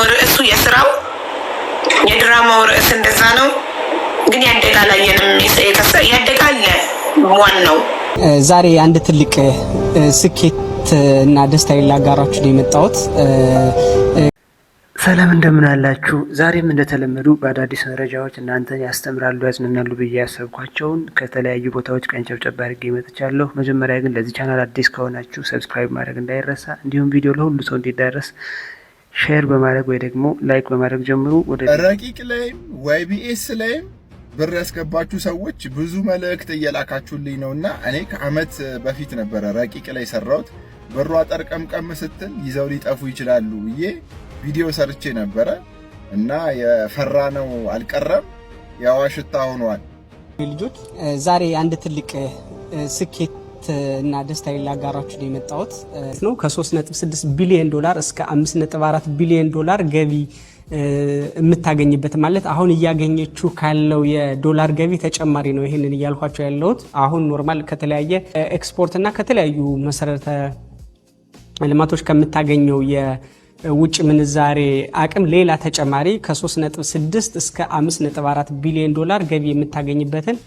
ርዕሱ የስራው የድራማው ርዕስ እንደዛ ነው። ግን ያደጋል አየንም ያደጋል ዋናው ዛሬ አንድ ትልቅ ስኬት እና ደስታ ላጋራችሁ ነው የመጣሁት። ሰላም እንደምን አላችሁ? ዛሬም እንደተለመዱ በአዳዲስ መረጃዎች እናንተን ያስተምራሉ ያዝናናሉ ብዬ ያሰብኳቸውን ከተለያዩ ቦታዎች ቀንጨብጨብ አድርጌ መጥቻለሁ። መጀመሪያ ግን ለዚህ ቻናል አዲስ ከሆናችሁ ሰብስክራይብ ማድረግ እንዳይረሳ፣ እንዲሁም ቪዲዮ ለሁሉ ሰው እንዲዳረስ ሼር በማድረግ ወይ ደግሞ ላይክ በማድረግ ጀምሩ። ወደ ረቂቅ ላይም YBS ላይም ብር ያስገባችሁ ሰዎች ብዙ መልእክት እየላካችሁልኝ ነውና እኔ ከአመት በፊት ነበረ ረቂቅ ላይ ሰራሁት። ብሩ አጠርቀምቀም ስትል ይዘው ሊጠፉ ይችላሉ ብዬ ቪዲዮ ሰርቼ ነበረ እና የፈራነው አልቀረም፣ ያዋሽታ ሆኗል። ልጆች ዛሬ አንድ ትልቅ ስኬት እና ደስታ ላጋራችሁ ነው የመጣሁት ነው ከ3.6 ቢሊዮን ዶላር እስከ 5.4 ቢሊዮን ዶላር ገቢ የምታገኝበት ማለት አሁን እያገኘችሁ ካለው የዶላር ገቢ ተጨማሪ ነው። ይሄንን እያልኳቸው ያለሁት አሁን ኖርማል ከተለያየ ኤክስፖርት እና ከተለያዩ መሰረተ ልማቶች ከምታገኘው የውጭ ምንዛሬ አቅም ሌላ ተጨማሪ ከ3.6 እስከ 5.4 ቢሊዮን ዶላር ገቢ የምታገኝበትን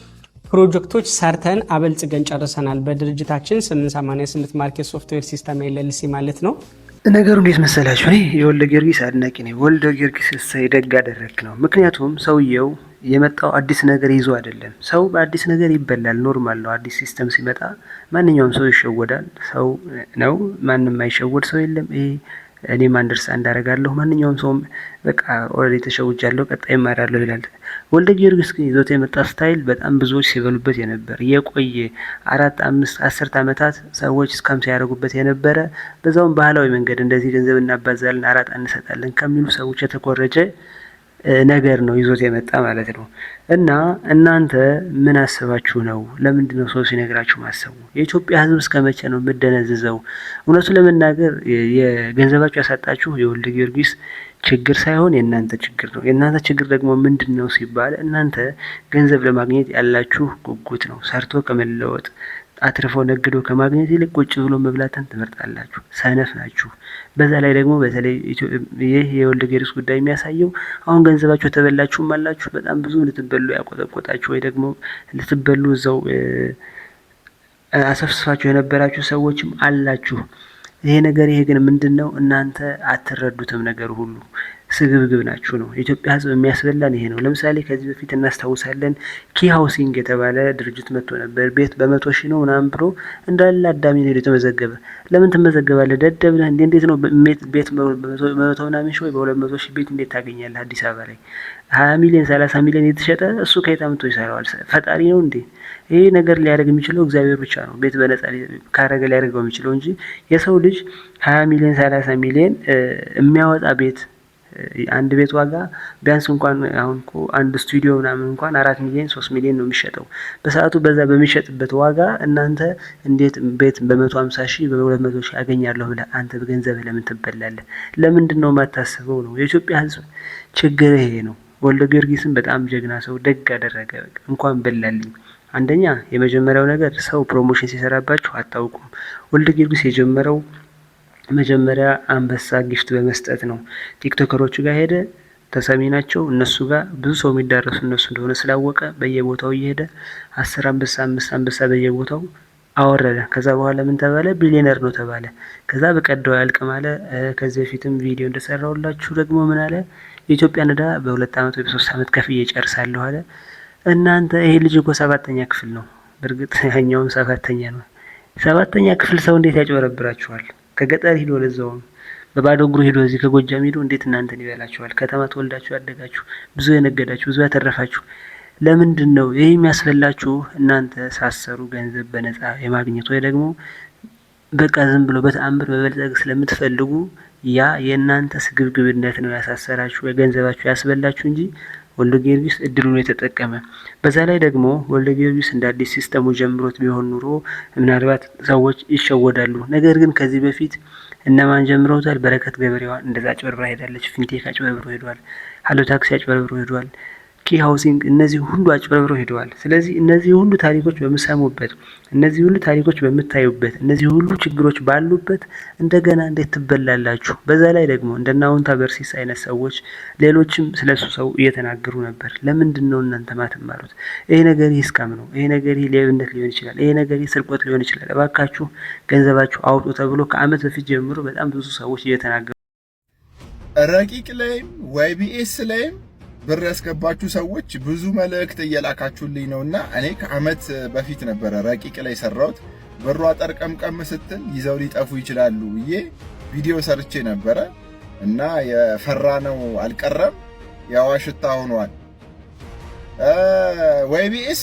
ፕሮጀክቶች ሰርተን አበልጽገን ጨርሰናል። በድርጅታችን 888 ማርኬት ሶፍትዌር ሲስተም LLC ማለት ነው። ነገሩ እንዴት መሰላችሁ? እኔ የወልደ ጊዮርጊስ አድናቂ ነኝ። ወልደ ጊዮርጊስ ደግ አደረክ ነው። ምክንያቱም ሰውየው የመጣው አዲስ ነገር ይዞ አይደለም። ሰው በአዲስ ነገር ይበላል፣ ኖርማል ነው። አዲስ ሲስተም ሲመጣ ማንኛውም ሰው ይሸወዳል። ሰው ነው፣ ማንም አይሸወድ ሰው የለም። ይሄ እኔም አንደርስታንድ አደርጋለሁ። ማንኛውም ሰው በቃ ኦልሬዲ ተሸውጃለሁ ቀጣይ እማራለሁ ይላል። ወልደ ጊዮርጊስ ግን ይዞት የመጣ ስታይል በጣም ብዙዎች ሲበሉበት የነበር የቆየ 4፣ 5፣ 10 ዓመታት ሰዎች እስካም ሲያደርጉበት የነበረ በዛውም ባህላዊ መንገድ እንደዚህ ገንዘብ እናባዛለን አራጣ እንሰጣለን ከሚሉ ሰዎች የተኮረጀ ነገር ነው ይዞት የመጣ ማለት ነው። እና እናንተ ምን አስባችሁ ነው? ለምንድን ነው ሰው ሲነግራችሁ ማሰቡ? የኢትዮጵያ ሕዝብ እስከመቼ ነው የምደነዝዘው? እውነቱን ለመናገር የገንዘባችሁ ያሳጣችሁ የወልደ ጊዮርጊስ ችግር ሳይሆን የእናንተ ችግር ነው። የእናንተ ችግር ደግሞ ምንድን ነው ሲባል እናንተ ገንዘብ ለማግኘት ያላችሁ ጉጉት ነው። ሰርቶ ከመለወጥ አትርፎ ነግዶ ከማግኘት ይልቅ ቁጭ ብሎ መብላትን ትመርጣላችሁ። ሰነፍ ናችሁ። በዛ ላይ ደግሞ በተለይ ይህ የወልደ ጊዮርጊስ ጉዳይ የሚያሳየው አሁን ገንዘባችሁ ተበላችሁም አላችሁ። በጣም ብዙ ልትበሉ ያቆጠቆጣችሁ ወይ ደግሞ ልትበሉ እዛው አሰፍስፋችሁ የነበራችሁ ሰዎችም አላችሁ። ይሄ ግን ምንድነው? እናንተ አትረዱትም። ነገር ሁሉ ስግብግብ ናችሁ ነው። የኢትዮጵያ ሕዝብ የሚያስበላን ይሄ ነው። ለምሳሌ ከዚህ በፊት እናስታውሳለን ኪ ሃውሲንግ የተባለ ድርጅት መጥቶ ነበር። ቤት በ100,000 ነው ምናምን ብሎ እንዳለ አዳሚ ነው የተመዘገበ። ለምን ትመዘገባለህ? ደደብ ነህ እንዴ? እንዴት ነው ቤት በ100 ምናምን ሺህ ወይ በ200,000 ቤት እንዴት ታገኛለህ? አዲስ አበባ ላይ 20 ሚሊዮን 30 ሚሊዮን የተሸጠ እሱ ከየት አምጥቶ ይሰራዋል? ፈጣሪ ነው እንዴ? ይሄ ነገር ሊያደርግ የሚችለው እግዚአብሔር ብቻ ነው። ቤት በነፃ ካረገ ሊያደርገው የሚችለው እንጂ የሰው ልጅ 20 ሚሊዮን 30 ሚሊዮን የሚያወጣ ቤት አንድ ቤት ዋጋ ቢያንስ እንኳን አሁን እኮ አንድ ስቱዲዮ ምናምን እንኳን 4 ሚሊዮን 3 ሚሊዮን ነው የሚሸጠው በሰዓቱ። በዛ በሚሸጥበት ዋጋ እናንተ እንዴት ቤት በ150,000 በ200,000 አገኛለሁ ብለህ አንተ በገንዘብህ ለምን ትበላለህ? ለምንድን ነው የማታስበው ነው? የኢትዮጵያ ሕዝብ ችግር ይሄ ነው። ወልደ ጊዮርጊስን በጣም ጀግና ሰው ደግ አደረገ። እንኳን በላልኝ። አንደኛ የመጀመሪያው ነገር ሰው ፕሮሞሽን ሲሰራባችሁ አታውቁም። ወልደ ጊዮርጊስ የጀመረው መጀመሪያ አንበሳ ጊፍት በመስጠት ነው። ቲክቶከሮቹ ጋር ሄደ፣ ተሰሚ ናቸው። እነሱ ጋር ብዙ ሰው የሚዳረሱ እነሱ እንደሆነ ስላወቀ በየቦታው እየሄደ 10 አንበሳ 5 አንበሳ በየቦታው አወረደ። ከዛ በኋላ ምን ተባለ? ቢሊዮነር ነው ተባለ። ከዛ በቀደው ያልቅም አለ። ከዚህ በፊትም ቪዲዮ እንደሰራውላችሁ ደግሞ ምን አለ? የኢትዮጵያ ዕዳ በ2 ዓመት ወይ በ3 ዓመት ከፍዬ ጨርሳለሁ አለ። እናንተ ይሄ ልጅ እኮ 7ኛ ክፍል ነው። በእርግጥ ያኛውም 7ኛ ነው። 7ኛ ክፍል ሰው እንዴት ያጭበረብራችኋል? ከገጠር ሂዶ ለዛው በባዶ እግሩ ሂዶ እዚህ ከጎጃም ሂዶ እንዴት እናንተን ይበላችኋል? ከተማ ተወልዳችሁ ያደጋችሁ ብዙ የነገዳችሁ ብዙ ያተረፋችሁ ለምንድን ነው ይሄ የሚያስፈላችሁ? እናንተ ሳሰሩ ገንዘብ በነፃ የማግኘት ወይ ደግሞ በቃ ዝም ብሎ በተአምር መበልጸግ ስለምትፈልጉ ያ የእናንተ ስግብግብነት ነው ያሳሰራችሁ፣ የገንዘባችሁ ያስበላችሁ እንጂ ወልደ ጊዮርጊስ እድሉን የተጠቀመ። በዛ ላይ ደግሞ ወልደ ጊዮርጊስ እንደ አዲስ ሲስተሙ ጀምሮት ቢሆን ኑሮ ምናልባት ሰዎች ይሸወዳሉ። ነገር ግን ከዚህ በፊት እነማን ጀምረውታል? በረከት ገበሬዋ እንደዛ አጭበርብራ ሄዳለች። ፊንቴክ አጭበርብሮ ሄዷል። ሀሎ ታክሲ አጭበርብሮ ሄዷል። ሃውሲንግ እነዚህ ሁሉ አጭበርብረው ሄደዋል። ስለዚህ እነዚህ ሁሉ ታሪኮች በምሰሙበት፣ እነዚህ ሁሉ ታሪኮች በምታዩበት፣ እነዚህ ሁሉ ችግሮች ባሉበት እንደገና እንዴት ትበላላችሁ? በዛ ላይ ደግሞ እንደና አውንታ በርሲስ አይነት ሰዎች ሌሎችም ስለሱ ሰው እየተናገሩ ነበር። ለምንድን ነው እናንተ ማትማሩት? ይሄ ነገር ስካም ነው፣ ይሄ ነገር ሌብነት ሊሆን ይችላል፣ ይሄ ነገር ስርቆት ሊሆን ይችላል፣ እባካችሁ ገንዘባችሁ አውጡ ተብሎ ከአመት በፊት ጀምሮ በጣም ብዙ ሰዎች እየተናገሩ ረቂቅ ላይም ዋይቢኤስ ላይም ብር ያስገባችሁ ሰዎች ብዙ መልእክት እየላካችሁልኝ ነውና እኔ ከአመት በፊት ነበረ ረቂቅ ላይ ሰራሁት። ብሯ ጠርቀምቀም ስትል ይዘው ሊጠፉ ይችላሉ ብዬ ቪዲዮ ሰርቼ ነበረ እና የፈራነው አልቀረም፣ ያዋሽታ ሆኗል። ዋይቢኤስ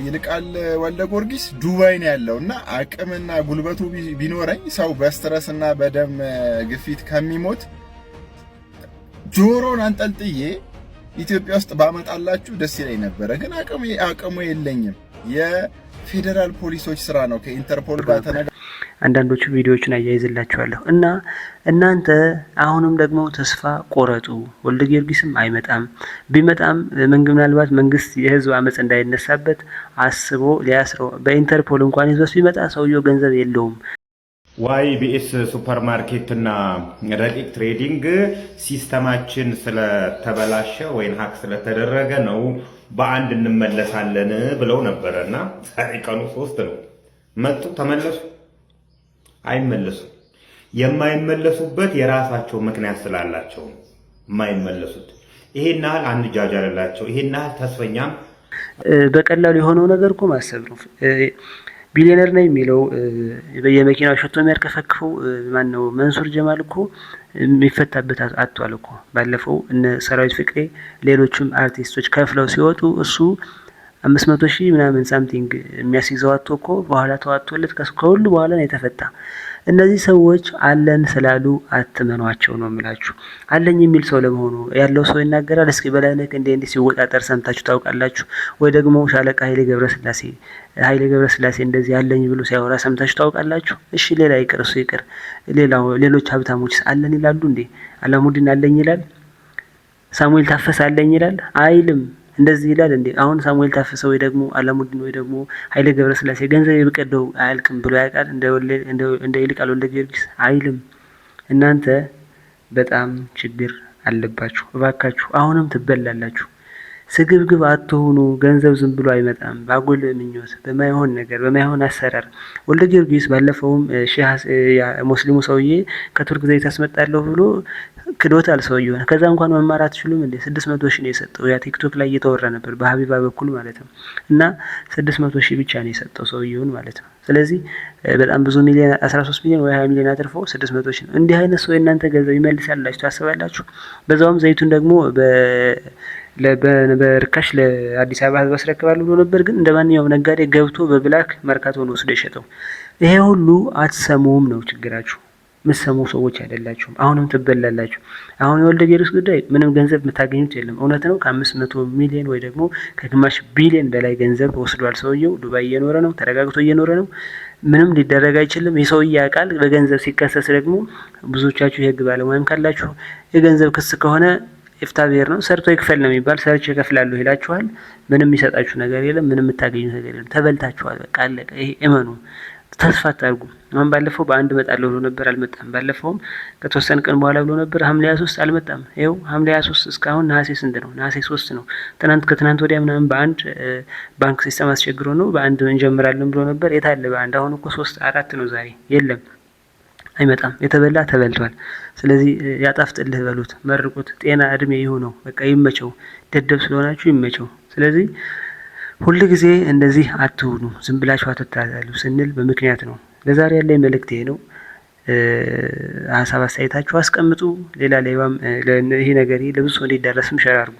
ይልቃል ወልደ ጊዮርጊስ ዱባይ ነው ያለውና አቅምና ጉልበቱ ቢኖረኝ ሰው በስትረስና በደም ግፊት ከሚሞት ጆሮን አንጠልጥዬ ኢትዮጵያ ውስጥ ባመጣላችሁ ደስ ይለኝ ነበረ። ግን አቅሙ የለኝም። የፌዴራል ፖሊሶች ስራ ነው። ከኢንተርፖል ጋር አንዳንዶቹ ቪዲዮዎችን አያይዝላችኋለሁ እና እናንተ አሁንም ደግሞ ተስፋ ቆረጡ። ወልደ ጊዮርጊስም አይመጣም፣ ቢመጣም ምናልባት መንግስት የህዝብ አመጽ እንዳይነሳበት አስቦ ሊያስረው በኢንተርፖል እንኳን ይዞስ ቢመጣ ሰውየው ገንዘብ የለውም። ዋይቢኤስ ሱፐርማርኬት እና ረቂቅ ትሬዲንግ ሲስተማችን ስለተበላሸ ወይም ሀክ ስለተደረገ ነው በአንድ እንመለሳለን ብለው ነበረና ዛሬ ቀኑ 3 ነው። መጡ፣ ተመለሱ? አይመለሱም። የማይመለሱበት የራሳቸው ምክንያት ስላላቸው የማይመለሱት። ይሄን ያህል አንጃጃልላቸው፣ ይሄን ያህል ተስፈኛም በቀላሉ የሆነው ነገር እኮ ማሰብ ነው። ቢሊየነር ነው የሚለው በየመኪናው ሸቶ የሚያርከፈክፈው ማን ነው? መንሱር ጀማል እኮ የሚፈታበት አጥቷል እኮ። ባለፈው እነ ሰራዊት ፍቅሬ ሌሎችም አርቲስቶች ከፍለው ሲወጡ እሱ 500,000 ምናምን ሳምቲንግ የሚያስይዘው አጥቶ እኮ በኋላ ተዋጥቶለት ከሁሉ በኋላ ነው የተፈታ። እነዚህ ሰዎች አለን ስላሉ አትመኗቸው ነው የምላችሁ። አለኝ የሚል ሰው ለመሆኑ ያለው ሰው ይናገራል። እስኪ በላይነህ እንዴ ሲወጣጠር ሰምታችሁ ታውቃላችሁ ወይ? ደግሞ ሻለቃ ኃይሌ ገብረስላሴ እንደዚህ አለኝ ብሎ ሲያወራ ሰምታችሁ ታውቃላችሁ? እሺ ሌላ ይቅር፣ እሱ ይቅር። ሌሎች ሀብታሞች አለን ይላሉ እንዴ? አላሙዲን አለኝ ይላል? ሳሙኤል ታፈሰ አለኝ ይላል? አይልም። እንደዚህ ይላል እንዴ? አሁን ሳሙኤል ታፈሰ ወይ ደግሞ አላሙዲን ወይ ደግሞ ኃይሌ ገብረስላሴ ገንዘብ የበቀደው አያልቅም ብሎ ያውቃል? እንደ ይልቃል ወልደ ጊዮርጊስ አይልም። እናንተ በጣም ችግር አለባችሁ። እባካችሁ አሁንም ትበላላችሁ። ስግብግብ አትሆኑ። ገንዘብ ዝም ብሎ አይመጣም። ባጎል ምኞት፣ በማይሆን ነገር፣ በማይሆን አሰራር። ወልደ ጊዮርጊስ ባለፈውም ሙስሊሙ ሰውዬ ከቱርክ ዘይት አስመጣለሁ ብሎ ክዶታል ሰውዬው። ከዛ እንኳን መማር አትችሉም እንዴ? 600,000 ነው የሰጠው። ያ ቲክቶክ ላይ እየተወራ ነበር በሀቢባ በኩል ማለት ነው። እና 600,000 ብቻ ነው የሰጠው ሰውዬውን ማለት ነው። ስለዚህ በጣም ብዙ ሚሊዮን 13 ሚሊዮን ወይ 20 ሚሊዮን አትርፎ 600,000 ነው። እንዲህ አይነት ሰው እናንተ ገንዘብ ይመልሳላችሁ ታስባላችሁ? በዛውም ዘይቱን ደግሞ በርካሽ ለአዲስ አበባ ህዝብ አስረክባለሁ ብሎ ነበር። ግን እንደማንኛውም ነጋዴ ገብቶ በብላክ መርካቶ ነው ወስዶ የሸጠው። ይሄ ሁሉ አትሰሙም ነው ችግራችሁ። ምሰሙ ሰዎች አይደላችሁም። አሁንም ትበላላችሁ። አሁን የወልደ ጊዮርጊስ ጉዳይ ምንም ገንዘብ የምታገኙት የለም። እውነት ነው ከ500 ሚሊዮን ወይ ደግሞ ከግማሽ ቢሊዮን በላይ ገንዘብ ወስዷል ሰውየው። ዱባይ እየኖረ ነው፣ ተረጋግቶ እየኖረ ነው። ምንም ሊደረግ አይችልም። የሰውዬ ያውቃል። በገንዘብ ሲከሰስ ደግሞ ብዙዎቻችሁ የህግ ባለሙያም ካላችሁ የገንዘብ ክስ ከሆነ ኢፍታ ብሔር ነው፣ ሰርቶ ይክፈል ነው የሚባል። ሰርቼ እከፍላለሁ ይላችኋል። ምንም የሚሰጣችሁ ነገር የለም። ምንም የምታገኙት ነገር የለም። ተበልታችኋል። በቃ አለቀ። ይሄ እመኑ። ተስፋ አታርጉ። አሁን ባለፈው በአንድ እመጣለሁ ብሎ ነበር፣ አልመጣም። ባለፈውም ከተወሰነ ቀን በኋላ ብሎ ነበር፣ ሐምሌ 23 አልመጣም። ይኸው ሐምሌ 23 እስካሁን ነሐሴ ስንት ነው? ነሐሴ 3 ነው። ከትናንት ወዲያ ምናምን በአንድ ባንክ ሲስተም አስቸግሮ ነው በአንድ እንጀምራለን ብሎ ነበር። የታለ በአንድ? አሁን እኮ 3 4 ነው ዛሬ። የለም፣ አይመጣም። የተበላ ተበልቷል። ስለዚህ ያጣፍጥልህ በሉት፣ መርቁት፣ ጤና እድሜ ይሁነው። በቃ ይመቸው። ደደብ ስለሆናችሁ ይመቸው። ስለዚህ ሁሉ ጊዜ እንደዚህ አትሁኑ፣ ዝም ብላችሁ አትታለሉ ስንል በምክንያት ነው። ለዛሬ ያለኝ መልእክት ይሄ ነው። ሀሳብ አስተያየታችሁ አስቀምጡ። ሌላ ሌባም ይሄ ነገር ለብዙ ሰው እንዲዳረስም ሸር አድርጉ።